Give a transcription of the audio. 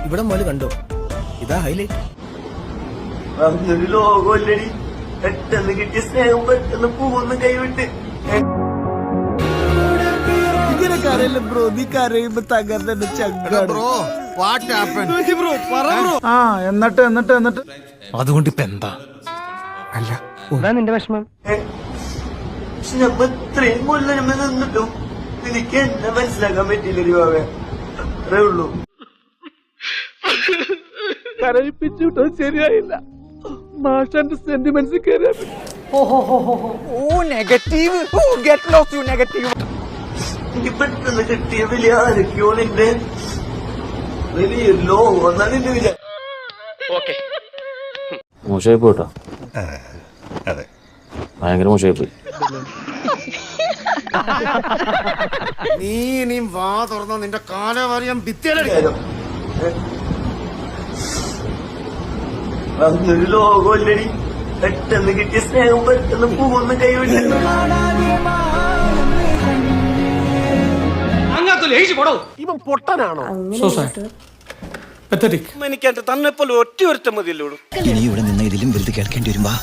ഇവിടെ മുതൽ കണ്ടോ, ഇതാ ഹൈലൈറ്റ്. അങ്ങനൊരു ലോകമല്ലടി, പെട്ടെന്ന് കിട്ടിയ സ്നേഹം പെട്ടെന്ന് പൂവൊന്നും കൈവിട്ട്. ഇങ്ങനെ കരയില്ല ബ്രോ, നീ കരയുമ്പോ തകർന്നെ ചങ്കാണ്. എന്നിട്ട് അതുകൊണ്ട് ഇപ്പൊ എന്താ? അല്ല നിന്റെ വിഷമം? പക്ഷെ നമ്മ ഇത്രയും കൊല്ലം നിന്നിട്ടും എനിക്ക് എന്നെ മനസ്സിലാക്കാൻ പറ്റിയില്ലൊരു ബാബേ. അത്രേ ഉള്ളൂ. കരയിപ്പിച്ചിട്ടോ ശരിയായില്ല. മാഷന്റെ സെന്റിമെന്റ്സ് കയറിയാ എനിക്ക് പെട്ടെന്ന് കിട്ടിയ വലിയ ആരൊക്കെയോ നിന്റെ വലിയൊരു ലോകം എന്നാണ് എന്റെ വിചാരം. മോശമായി പോട്ടോ, ഭയങ്കര മോശമായി പോയി. നീ ഇനിയും വാ തുറന്ന നിന്റെ കാലവറിയാൻ ഭിത്തിയിലടി. അങ്ങനൊരു ലോകമല്ലടി, പെട്ടെന്ന് കിട്ടിയ സ്നേഹം പെട്ടെന്ന് പൂവൊന്നും കൈവിട്ട്. ഇവൻ പൊട്ടനാണോ? എനിക്ക് തന്നെപ്പോലെ ഒറ്റ ഒരുത്തം മതിയല്ലോ. ഇനി ഇവിടെ നിന്ന് ഇതിലും വലുത് കേൾക്കേണ്ടി വരുമ്പോ